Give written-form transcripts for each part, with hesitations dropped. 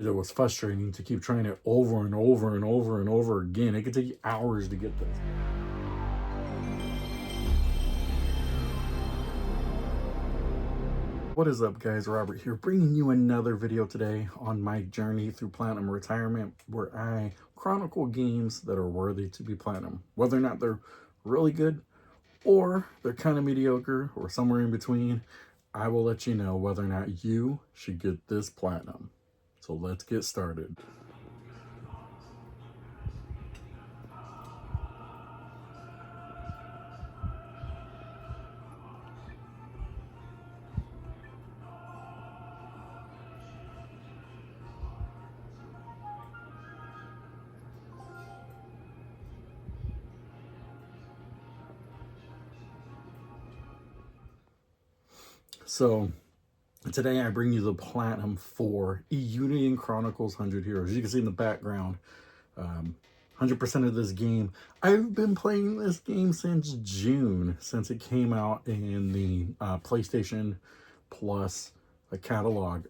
It was frustrating to keep trying it over and over and over and over again. It could take you hours to get this. What is up, guys? Robert here, bringing you another video today on my journey through Platinum Retirement, where I chronicle games that are worthy to be Platinum. Whether or not they're really good, or they're kind of mediocre, or somewhere in between, I will let you know whether or not you should get this Platinum. So let's get started. So today I bring you the Platinum for Eiyuden Chronicles 100 Heroes. You can see in the background, 100% of this game. I've been playing this game since June, since it came out in the PlayStation Plus catalog.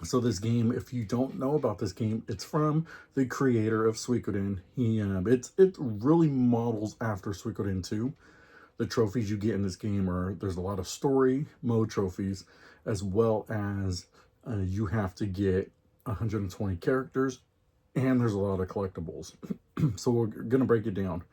So this game, if you don't know about this game, it's from the creator of Suikoden. It really models after Suikoden 2. The trophies you get in this game there's a lot of story mode trophies, as well as you have to get 120 characters, and there's a lot of collectibles. So we're gonna break it down.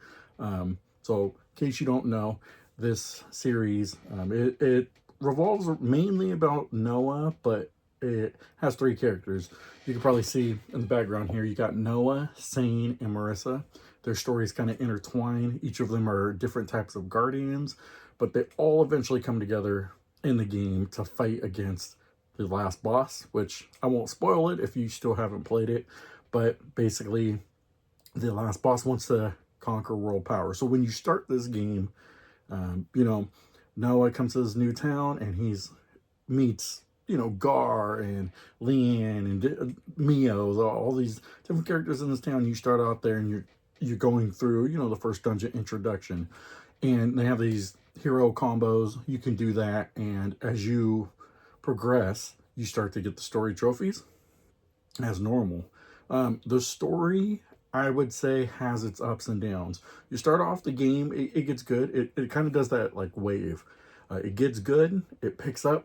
So in case you don't know, this series, it revolves mainly about Noah, but it has 3 characters. You can probably see in the background here, you got Noah, Sane, and Marissa. Their stories kind of intertwine. Each of them are different types of guardians, but they all eventually come together in the game to fight against the last boss, which I won't spoil it if you still haven't played it, but basically the last boss wants to conquer world power. So when you start this game, Noah comes to this new town and meets Gar and Leanne and Mio, all these different characters in this town. You start out there and you're going through, the first dungeon introduction, and they have these hero combos. You can do that, and as you progress, you start to get the story trophies as normal. The story, I would say, has its ups and downs. You start off the game, it gets good. It kind of does that like wave. It gets good, it picks up,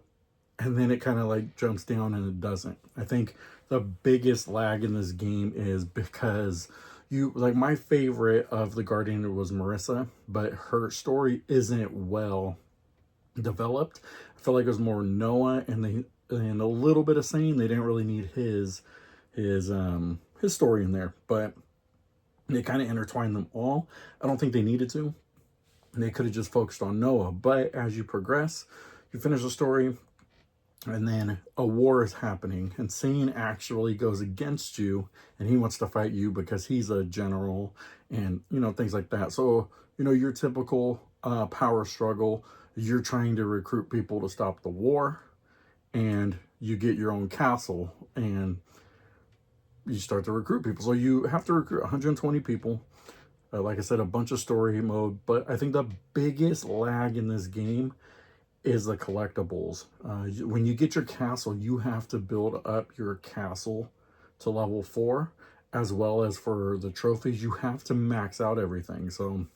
and then it kind of like jumps down and it doesn't. I think the biggest lag in this game is because my favorite of the Guardian was Marissa, but her story isn't well developed. I feel like it was more Noah and a little bit of Sane. They didn't really need his story in there, but they kind of intertwined them all. I don't think they needed to. They could have just focused on Noah, but as you progress, you finish the story, and then a war is happening, and Sane actually goes against you, and he wants to fight you because he's a general, and things like that. So your typical power struggle. You're trying to recruit people to stop the war, and you get your own castle, and you start to recruit people. So you have to recruit 120 people. Like I said, a bunch of story mode, but I think the biggest lag in this game is the collectibles. When you get your castle, you have to build up your castle to level 4, as well as for the trophies, you have to max out everything. So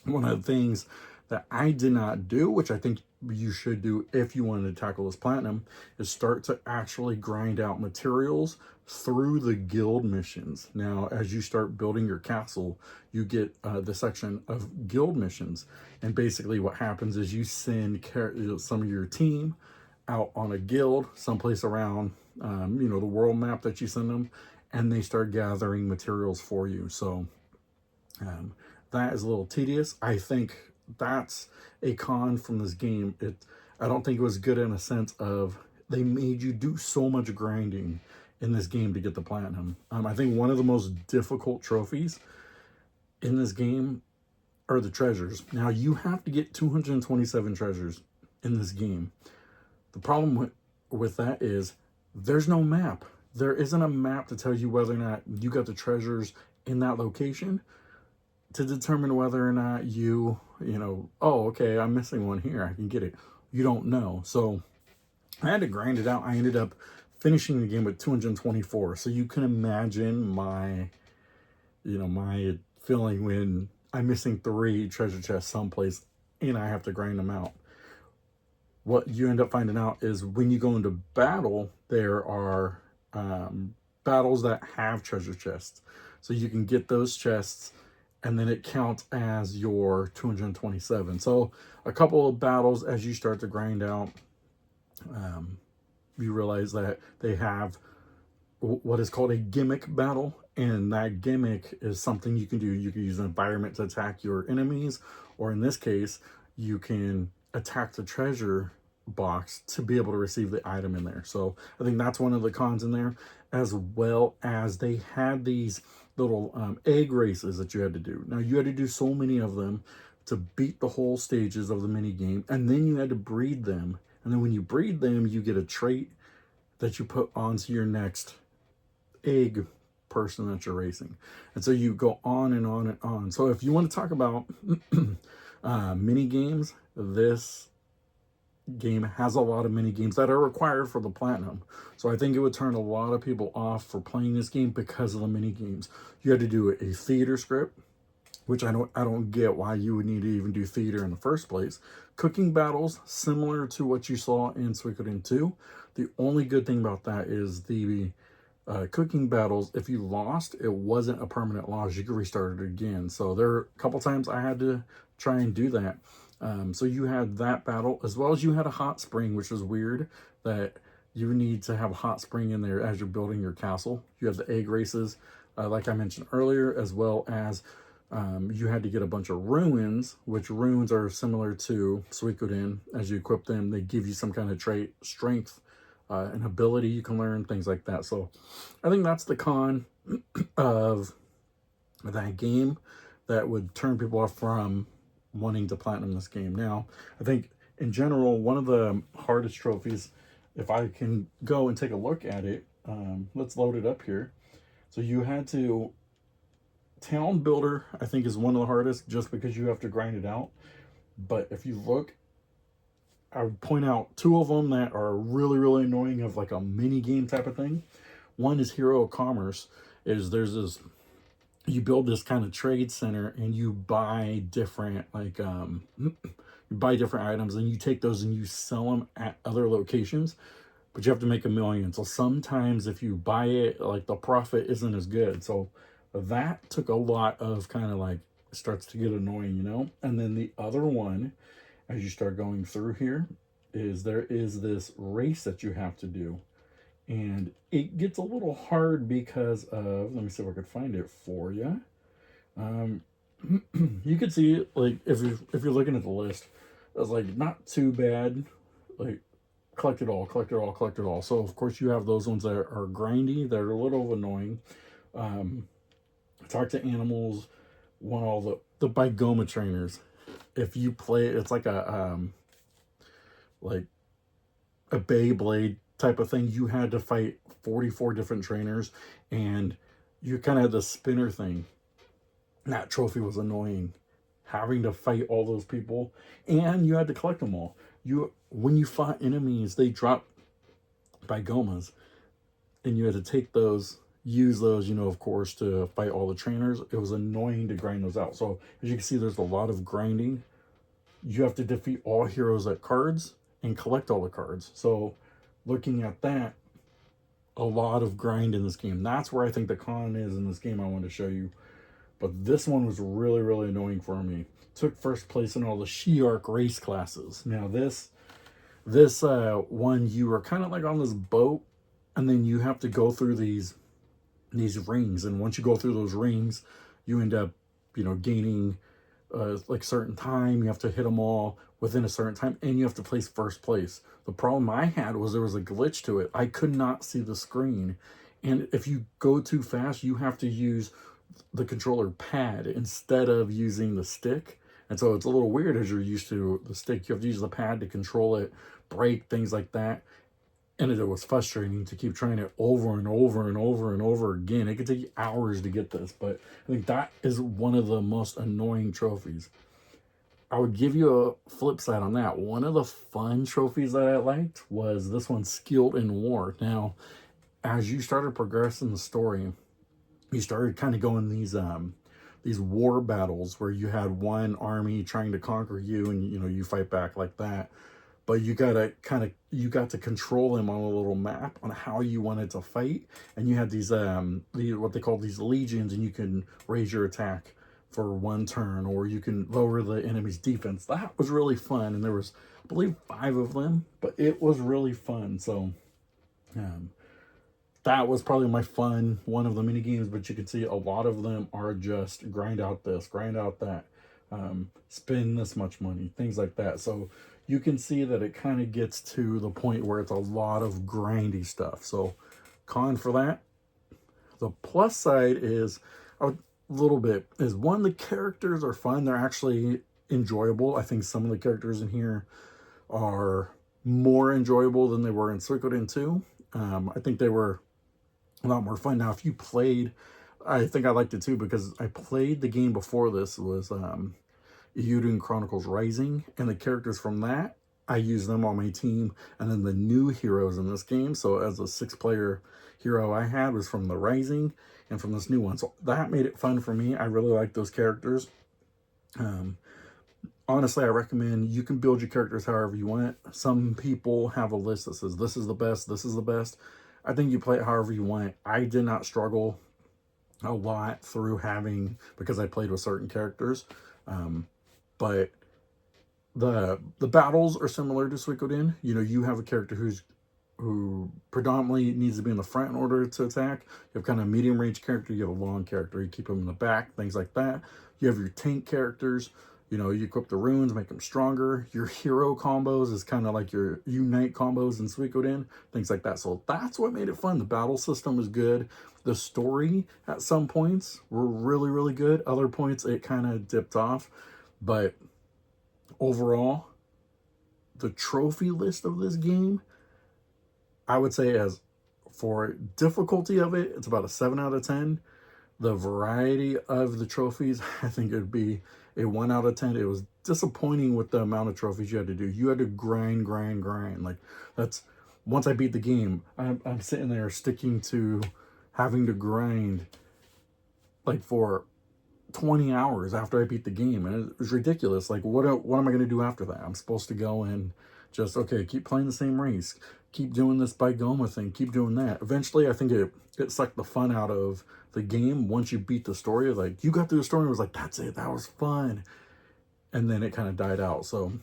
one of the things that I did not do, which I think you should do if you wanted to tackle this Platinum, is start to actually grind out materials through the guild missions. Now, as you start building your castle, you get the section of guild missions, and basically what happens is you send some of your team out on a guild someplace around the world map that you send them, and they start gathering materials for you. So that is a little tedious. I think that's a con from this game. I don't think it was good in a sense of they made you do so much grinding in this game to get the Platinum. I think one of the most difficult trophies in this game are the treasures. Now, you have to get 227 treasures in this game. The problem with that is there's no map. There isn't a map to tell you whether or not you got the treasures in that location to determine whether or not oh, okay, I'm missing one here, I can get it. You don't know. So I had to grind it out. I ended up finishing the game with 224. So you can imagine my, my feeling when I'm missing 3 treasure chests someplace and I have to grind them out. What you end up finding out is when you go into battle, there are battles that have treasure chests. So you can get those chests and then it counts as your 227. So a couple of battles as you start to grind out, you realize that they have what is called a gimmick battle, and that gimmick is something you can do. You can use an environment to attack your enemies, or in this case, you can attack the treasure box to be able to receive the item in there. So I think that's one of the cons in there, as well as they had these little egg races that you had to do. Now you had to do so many of them to beat the whole stages of the mini game, and then you had to breed them, and then when you breed them you get a trait that you put onto your next egg person that you're racing. And so you go on and on and on. So if you want to talk about mini games, this game has a lot of mini games that are required for the platinum. So I think it would turn a lot of people off for playing this game because of the mini games. You had to do a theater script, which I don't get why you would need to even do theater in the first place. Cooking battles, similar to what you saw in Suikoden 2. The only good thing about that is the cooking battles, if you lost, it wasn't a permanent loss. You could restart it again. So there are a couple times I had to try and do that. So you had that battle, as well as you had a hot spring, which was weird that you need to have a hot spring in there as you're building your castle. You have the egg races, like I mentioned earlier, as well as you had to get a bunch of ruins, which ruins are similar to Suikoden. As you equip them, they give you some kind of trait, strength, an ability you can learn, things like that. So I think that's the con of that game that would turn people off from wanting to platinum this game. Now, I think in general, one of the hardest trophies, if I can go and take a look at it, let's load it up here. So you had to, Town Builder, I think, is one of the hardest just because you have to grind it out. But if you look, I would point out 2 of them that are really, really annoying, of like a mini game type of thing. One is Hero of Commerce. There's this, you build this kind of trade center and you buy different you buy different items and you take those and you sell them at other locations, but you have to make 1 million. So sometimes if you buy it, like the profit isn't as good. So that took a lot of kind of like, it starts to get annoying, And then the other one, as you start going through here, is there is this race that you have to do. And it gets a little hard because of, let me see if I could find it for you. You could see, like, if you're looking at the list, it's like not too bad. Like, collect it all, collect it all, collect it all. So of course you have those ones that are grindy, that are a little annoying. Talk to animals, want all the Bygoma trainers. If you play, it's like a Beyblade type of thing. You had to fight 44 different trainers, and you kind of had the spinner thing. That trophy was annoying, having to fight all those people, and you had to collect them all. When you fought enemies, they dropped Bygomas, and you had to take those, use those, of course, to fight all the trainers. It was annoying to grind those out. So as you can see, there's a lot of grinding. You have to defeat all heroes at cards and collect all the cards. So looking at that, a lot of grind in this game. That's where I think the con is in this game I wanted to show you. But this one was really, really annoying for me. Took first place in all the She-Arc race classes. Now this one, you were kind of like on this boat, and then you have to go through these rings. And once you go through those rings, you end up, gaining like certain time. You have to hit them all within a certain time, and you have to place first place. The problem I had was there was a glitch to it. I could not see the screen, and if you go too fast, you have to use the controller pad instead of using the stick. And so it's a little weird as you're used to the stick. You have to use the pad to control it, brake, things like that. And it was frustrating to keep trying it over and over and over and over again. It could take you hours to get this, but I think that is one of the most annoying trophies. I would give you a flip side on that. One of the fun trophies that I liked was this one, Skilled in War. Now, as you started progressing the story, you started kind of going these war battles where you had one army trying to conquer you, and you fight back like that. But you got to control them on a little map on how you wanted to fight, and you had these what they call these legions, and you can raise your attack for one turn, or you can lower the enemy's defense. That was really fun, and there was, I believe, 5 of them, but it was really fun. So um, that was probably my fun one of the mini games. But you can see a lot of them are just grind out this, grind out that, spend this much money, things like that. So you can see that it kind of gets to the point where it's a lot of grindy stuff. So con for that. The plus side is a little bit is, one, the characters are fun. They're actually enjoyable. I think some of the characters in here are more enjoyable than they were in Suikoden 2. I think they were a lot more fun. Now, if you played, I think I liked it too, because I played the game before this. It was Eiyuden Chronicles Rising, and the characters from that, I used them on my team, and then the new heroes in this game. So as a 6-player hero I had was from the Rising and from this new one. So that made it fun for me. I really like those characters. Honestly, I recommend you can build your characters however you want. Some people have a list that says this is the best, this is the best. I think you play it however you want. I did not struggle a lot through having, because I played with certain characters. But the battles are similar to Suikoden. You have a character who predominantly needs to be in the front in order to attack. You have kind of a medium range character, you have a long character, you keep them in the back, things like that. You have your tank characters, you equip the runes, make them stronger. Your hero combos is kind of like your unite combos in Suikoden, things like that. So that's what made it fun. The battle system is good. The story at some points were really, really good. Other points it kind of dipped off. But overall, the trophy list of this game, I would say, as for difficulty of it, it's about a 7 out of 10. The variety of the trophies, I think it'd be a 1 out of 10. It was disappointing with the amount of trophies you had to do. You had to grind. Like, that's, once I beat the game, I'm sitting there sticking to having to grind like for 20 hours after I beat the game, and it was ridiculous. Like, what am I going to do after that? I'm supposed to go and just, okay, keep playing the same race, keep doing this Bygoma thing, keep doing that. Eventually, I think it sucked the fun out of the game. Once you beat the story, like, you got through the story and it was like, that's it, that was fun. And then it kind of died out. So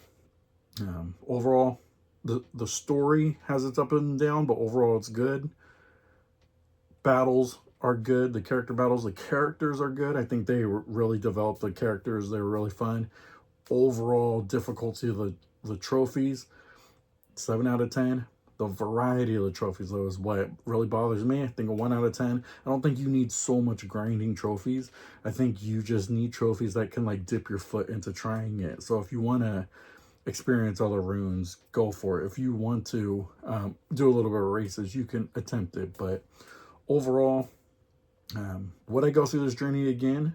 overall, the story has its up and down, but overall it's good. Battles are good. The characters are good. I think they really developed the characters. They were really fun. Overall difficulty of the trophies, 7 out of 10. The variety of the trophies, though, is what really bothers me. I think a 1 out of 10. I don't think you need so much grinding trophies. I think you just need trophies that can, like, dip your foot into trying it. So if you want to experience other runes, go for it. If you want to do a little bit of races, you can attempt it. But overall, would I go through this journey again?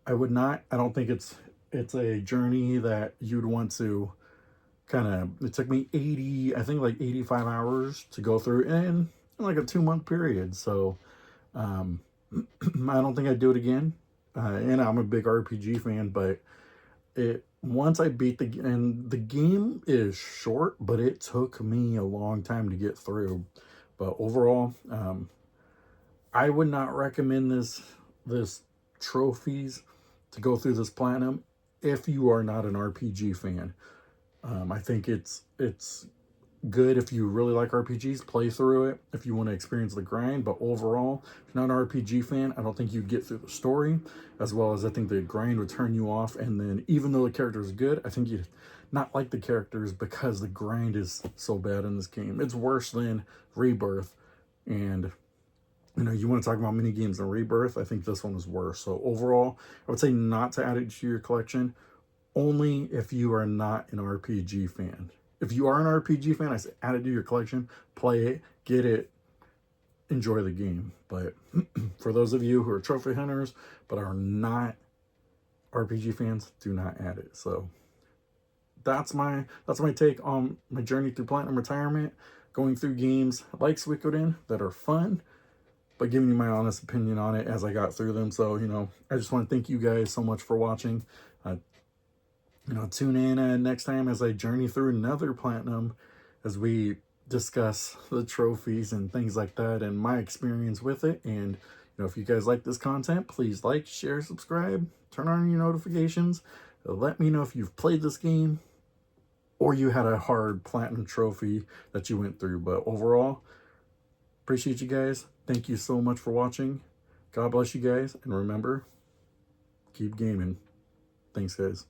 I would not. I don't think it's a journey that you'd want to it took me 85 hours to go through in like a 2-month period. So I don't think I'd do it again. And I'm a big RPG fan, but once I beat the game is short, but it took me a long time to get through. But overall, I would not recommend this trophies to go through this platinum if you are not an RPG fan. I think it's good if you really like RPGs, play through it if you want to experience the grind. But overall, if you're not an RPG fan, I don't think you'd get through the story, as well as I think the grind would turn you off. And then even though the character is good, I think you'd not like the characters because the grind is so bad in this game. It's worse than Rebirth. And you want to talk about mini games and Rebirth, I think this one is worse. So overall, I would say not to add it to your collection, only if you are not an RPG fan. If you are an RPG fan, I say add it to your collection, play it, get it, enjoy the game. But for those of you who are trophy hunters but are not RPG fans, do not add it. So that's my take on my journey through Platinum Retirement, going through games like Suikoden that are fun, but giving you my honest opinion on it as I got through them. So, I just want to thank you guys so much for watching. Tune in next time as I journey through another Platinum, as we discuss the trophies and things like that and my experience with it. And, if you guys like this content, please like, share, subscribe, turn on your notifications. Let me know if you've played this game or you had a hard Platinum trophy that you went through. But overall, appreciate you guys. Thank you so much for watching. God bless you guys. And remember, keep gaming. Thanks, guys.